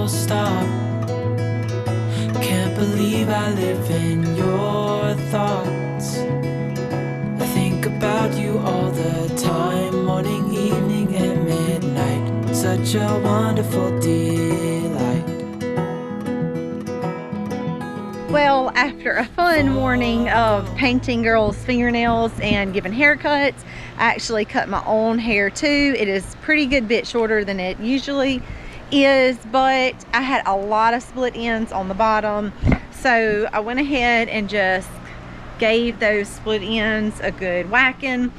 full stop. Can't believe I live in your thoughts. I think about you all the time, morning, evening, and midnight. Such a wonderful delight. Well, after a fun morning of painting girls' fingernails and giving haircuts, I actually cut my own hair too. It is a pretty good bit shorter than it usually is, but I had a lot of split ends on the bottom. So I went ahead and just gave those split ends a good whacking.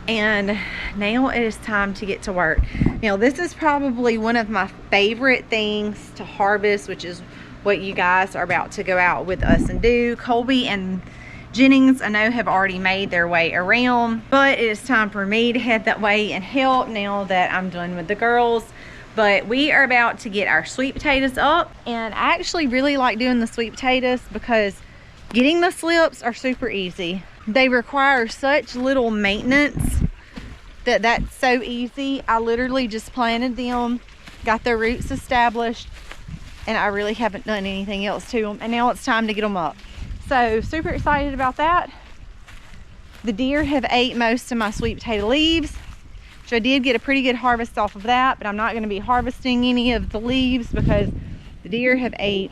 And now it is time to get to work. Now this is probably one of my favorite things to harvest, which is what you guys are about to go out with us and do. Colby and Jennings, I know, have already made their way around, but it is time for me to head that way and help now that I'm done with the girls. But we are about to get our sweet potatoes up, and I actually really like doing the sweet potatoes because getting the slips are super easy. They require such little maintenance that's so easy. I literally just planted them, got their roots established, and I really haven't done anything else to them, and now it's time to get them up. So super excited about that. The deer have ate most of my sweet potato leaves, which I did get a pretty good harvest off of that, but I'm not going to be harvesting any of the leaves because the deer have ate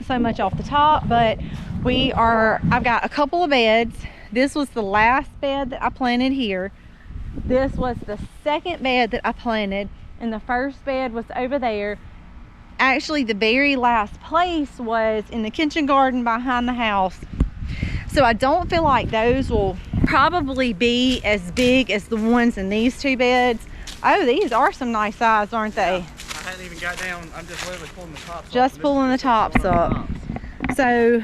so much off the top. But I've got a couple of beds. This was the last bed that I planted here. This was the second bed that I planted, and the first bed was over there. Actually, the very last place was in the kitchen garden behind the house. So I don't feel like those will probably be as big as the ones in these two beds. Oh, these are some nice size, aren't they? Yeah, I hadn't even got down. I'm just literally pulling the tops just up. Pulling the tops up. So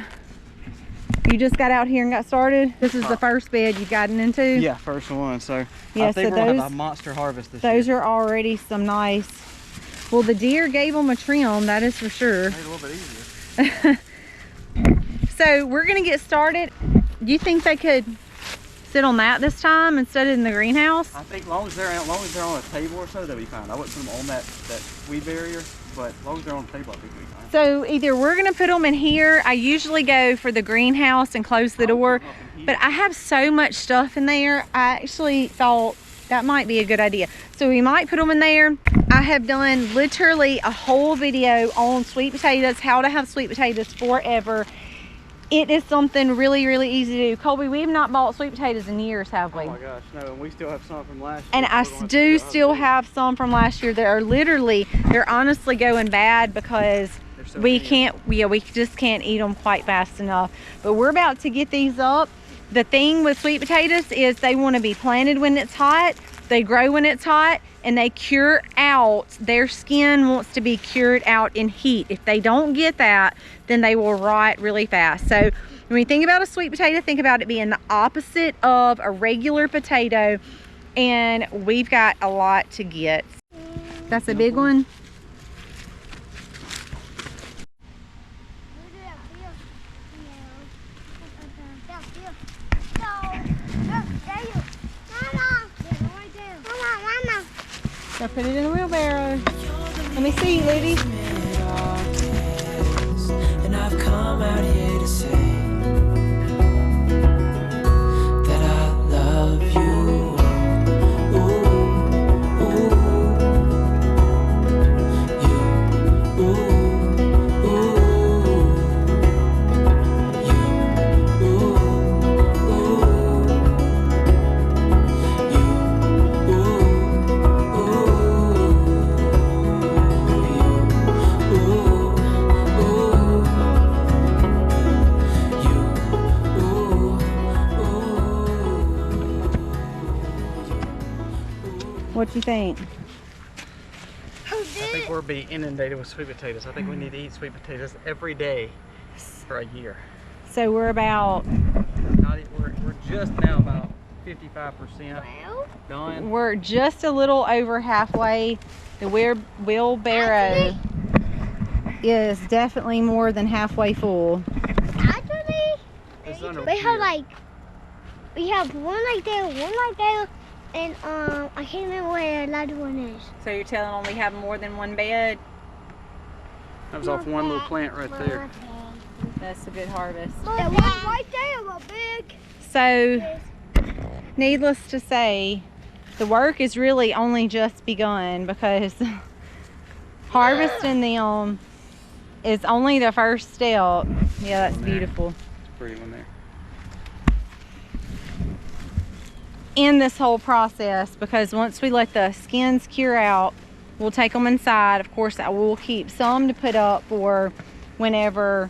you just got out here and got started. This is the first bed you've gotten into? Yeah, first one. So yeah, I think so we'll have a monster harvest this year. Those are already some nice. Well, the deer gave them a trim, that is for sure. Made it a little bit easier. So we're gonna get started. Do you think they could sit on that this time instead of in the greenhouse? I think as long as they're on a table or so, they'll be fine. I wouldn't put them on that weed barrier, but as long as they're on the table, I think they'll be fine. So either we're gonna put them in here. I usually go for the greenhouse and close the door, but I have so much stuff in there. I actually thought that might be a good idea. So we might put them in there. I have done literally a whole video on sweet potatoes, how to have sweet potatoes forever. It is something really, really easy to do. Colby, we have not bought sweet potatoes in years, have we? Oh my gosh, no, and we still have some from last year. And I do still have some from last year that are literally, they're honestly going bad because so we just can't eat them quite fast enough. But we're about to get these up. The thing with sweet potatoes is they want to be planted when it's hot, they grow when it's hot, and they cure out. Their skin wants to be cured out in heat. If they don't get that, then they will rot really fast. So when you think about a sweet potato, think about it being the opposite of a regular potato, and we've got a lot to get. That's a big one. So put it in the wheelbarrow. Let me see, Liddy. And I've come out here to say that I love you. Ooh, ooh, you, ooh, ooh, you, What you think? I think we're being inundated with sweet potatoes. I think we need to eat sweet potatoes every day for a year. So we're about... We're just now about 55% done. We're just a little over halfway. The wheelbarrow is definitely more than halfway full. Actually, we have one right there, and I can't remember where the other one is. So you're telling them we have more than one bed? That was off one little plant right there. That's a good harvest. That one right there was big. So, needless to say, the work is really only just begun because harvesting them is only the first step. Yeah, that's beautiful. It's a pretty one there. In this whole process, because once we let the skins cure out, we'll take them inside. Of course, I will keep some to put up for whenever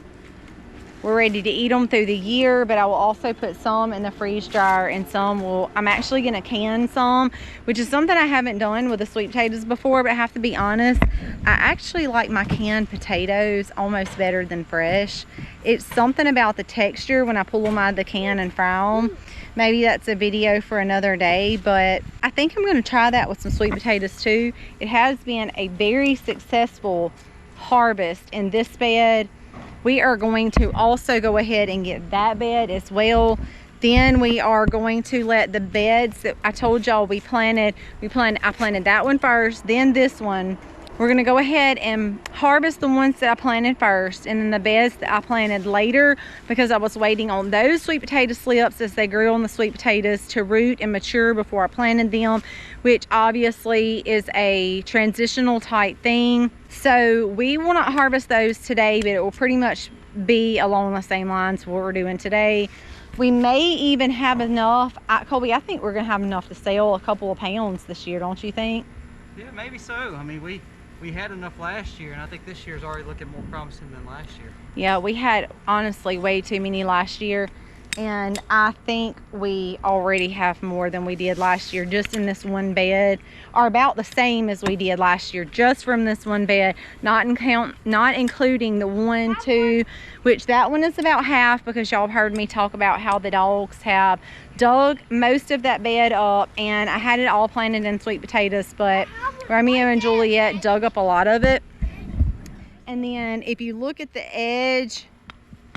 we're ready to eat them through the year, but I will also put some in the freeze dryer, and some I'm actually gonna can some, which is something I haven't done with the sweet potatoes before, but I have to be honest, I actually like my canned potatoes almost better than fresh. It's something about the texture when I pull them out of the can and fry them. Maybe that's a video for another day, but I think I'm gonna try that with some sweet potatoes too. It has been a very successful harvest in this bed. We are going to also go ahead and get that bed as well. Then we are going to let the beds that I told y'all I planted that one first, then this one. We're gonna go ahead and harvest the ones that I planted first, and then the beds that I planted later, because I was waiting on those sweet potato slips as they grew on the sweet potatoes to root and mature before I planted them, which obviously is a transitional type thing. So we will not harvest those today, but it will pretty much be along the same lines what we're doing today. We may even have enough, Colby, I think we're gonna have enough to sell a couple of pounds this year, don't you think? Yeah, maybe so. I mean, we had enough last year, and I think this year's already looking more promising than last year. Yeah, we had honestly way too many last year, and I think we already have more than we did last year just in this one bed, or about the same as we did last year just from this one bed, not including the 1, 2, which that one is about half, because y'all have heard me talk about how the dogs have dug most of that bed up, and I had it all planted in sweet potatoes, but Romeo and Juliet dug up a lot of it. And then if you look at the edge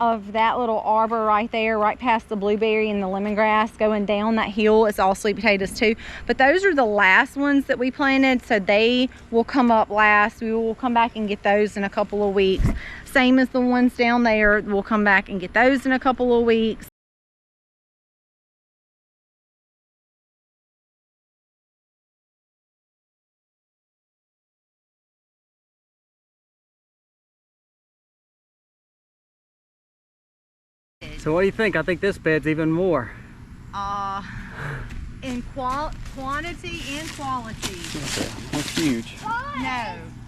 of that little arbor right there, right past the blueberry and the lemongrass, going down that hill, it's all sweet potatoes too. But those are the last ones that we planted, so they will come up last. We will come back and get those in a couple of weeks. Same as the ones down there, we'll come back and get those in a couple of weeks. So what do you think? I think this bed's even more. In quantity and quality. That's huge.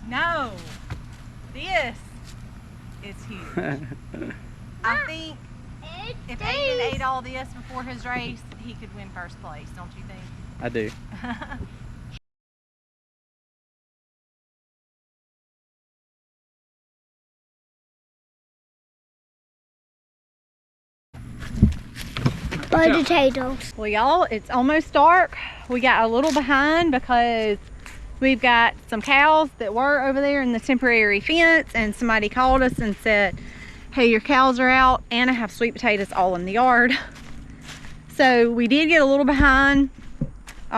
No. This is huge. I think if Aiden ate all this before his race, he could win first place, don't you think? I do. Potatoes. Well, y'all, it's almost dark. We got a little behind because we've got some cows that were over there in the temporary fence, and somebody called us and said, hey, your cows are out, and I have sweet potatoes all in the yard. So we did get a little behind.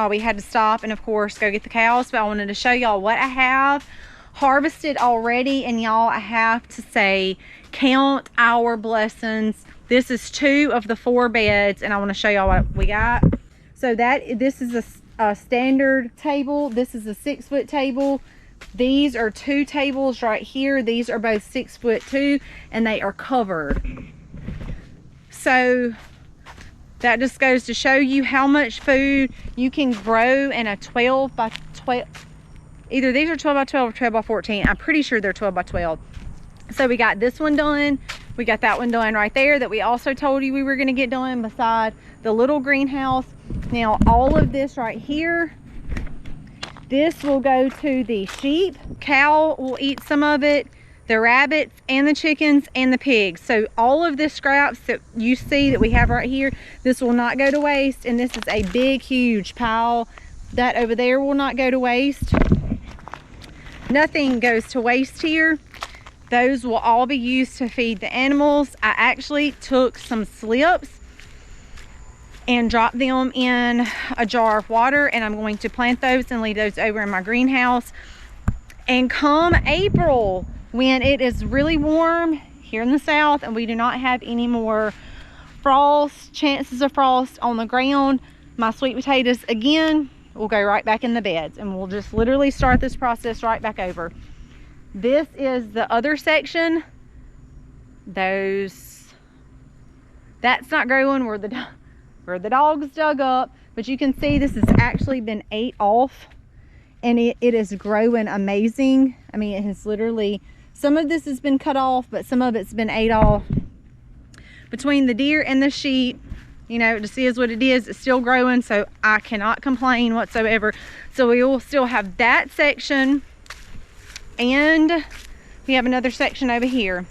We had to stop and of course go get the cows, but I wanted to show y'all what I have harvested already. And y'all, I have to say, count our blessings. This is 2 of the 4 beds, and I want to show y'all what we got. So this is a standard table. This is a 6-foot table. These are 2 tables right here. These are both 6 foot too, and they are covered. So that just goes to show you how much food you can grow in a 12 by 12. Either these are 12 by 12 or 12 by 14. I'm pretty sure they're 12 by 12. So we got this one done. We got that one done right there that we also told you we were going to get done beside the little greenhouse. Now all of this right here, this will go to the sheep. Cow will eat some of it, the rabbits and the chickens and the pigs. So all of this scraps that you see that we have right here, this will not go to waste. And this is a big, huge pile. That over there will not go to waste. Nothing goes to waste here. Those will all be used to feed the animals. I actually took some slips and dropped them in a jar of water, and I'm going to plant those and leave those over in my greenhouse. And come April, when it is really warm here in the south and we do not have any more frost, chances of frost on the ground, my sweet potatoes again will go right back in the beds, and we'll just literally start this process right back over. This is the other section. That's not growing where the dogs dug up, but you can see this has actually been ate off, and it is growing amazing. I mean, it has literally, some of this has been cut off, but some of it's been ate off. Between the deer and the sheep, you know, it just is what it is. It's still growing, so I cannot complain whatsoever. So we will still have that section, and we have another section over here.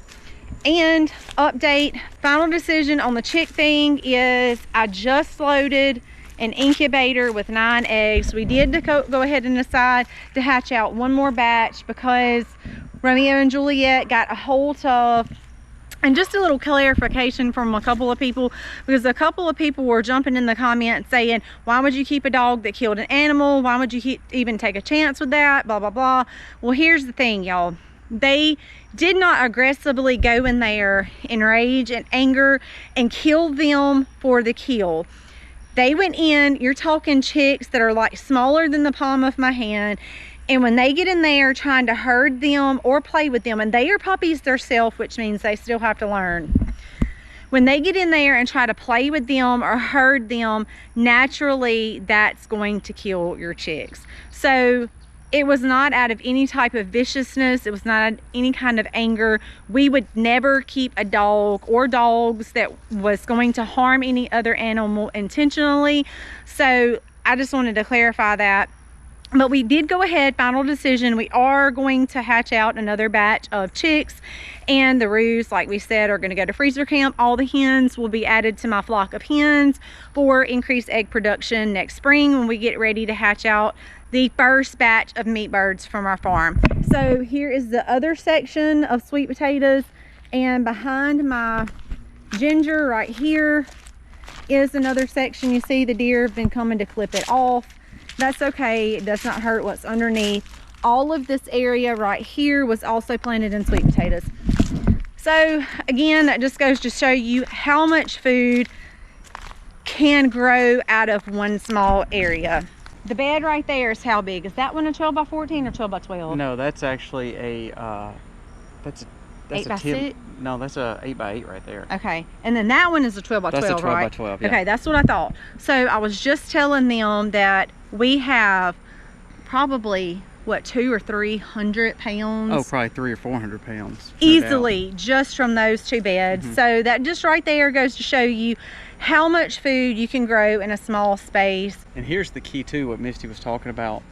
And update, final decision on the chick thing is I just loaded an incubator with 9 eggs. We did go ahead and decide to hatch out one more batch because Romeo and Juliet got a hold of. And just a little clarification from a couple of people, because a couple of people were jumping in the comments saying, why would you keep a dog that killed an animal? Why would you even take a chance with that? Blah, blah, blah. Well, here's the thing, y'all. They did not aggressively go in there in rage and anger and kill them for the kill. They went in, you're talking chicks that are like smaller than the palm of my hand. And when they get in there trying to herd them or play with them, and they are puppies themselves, which means they still have to learn. When they get in there and try to play with them or herd them, naturally that's going to kill your chicks. So it was not out of any type of viciousness. It was not any kind of anger. We would never keep a dog or dogs that was going to harm any other animal intentionally. So I just wanted to clarify that. But we did go ahead, final decision. We are going to hatch out another batch of chicks, and the roos, like we said, are going to go to freezer camp. All the hens will be added to my flock of hens for increased egg production next spring when we get ready to hatch out the first batch of meat birds from our farm. So here is the other section of sweet potatoes, and behind my ginger right here is another section. You see the deer have been coming to clip it off. That's okay, it does not hurt what's underneath. All of this area right here was also planted in sweet potatoes. So again, that just goes to show you how much food can grow out of one small area. The bed right there is how big? Is that one a 12 by 14 or 12 by 12? No, that's actually a that's 8 by 6? No, that's a 8 by 8 right there. Okay, and then that one is a 12 by 12, that's a 12 right? by 12, yeah. Okay, that's what I thought. So I was just telling them that we have probably, what, 200 or 300 pounds? Oh, probably 300 or 400 pounds. Easily, just from those two beds. So that just right there goes to show you how much food you can grow in a small space. And here's the key too, what Misty was talking about.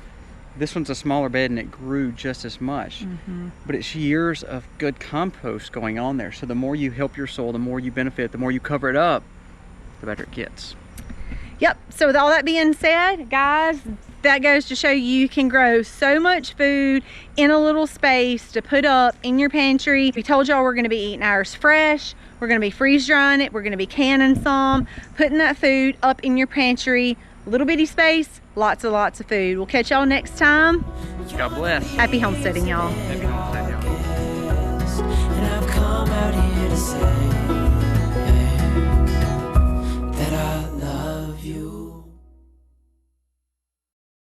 This one's a smaller bed and it grew just as much, but it's years of good compost going on there. So the more you help your soil, the more you benefit, the more you cover it up, the better it gets. Yep, so with all that being said, guys, that goes to show you can grow so much food in a little space to put up in your pantry. We told y'all we're gonna be eating ours fresh. We're gonna be freeze drying it. We're gonna be canning some, putting that food up in your pantry. Little bitty space, lots and lots of food. We'll catch y'all next time. God bless. Happy homesteading, y'all. Happy homesteading.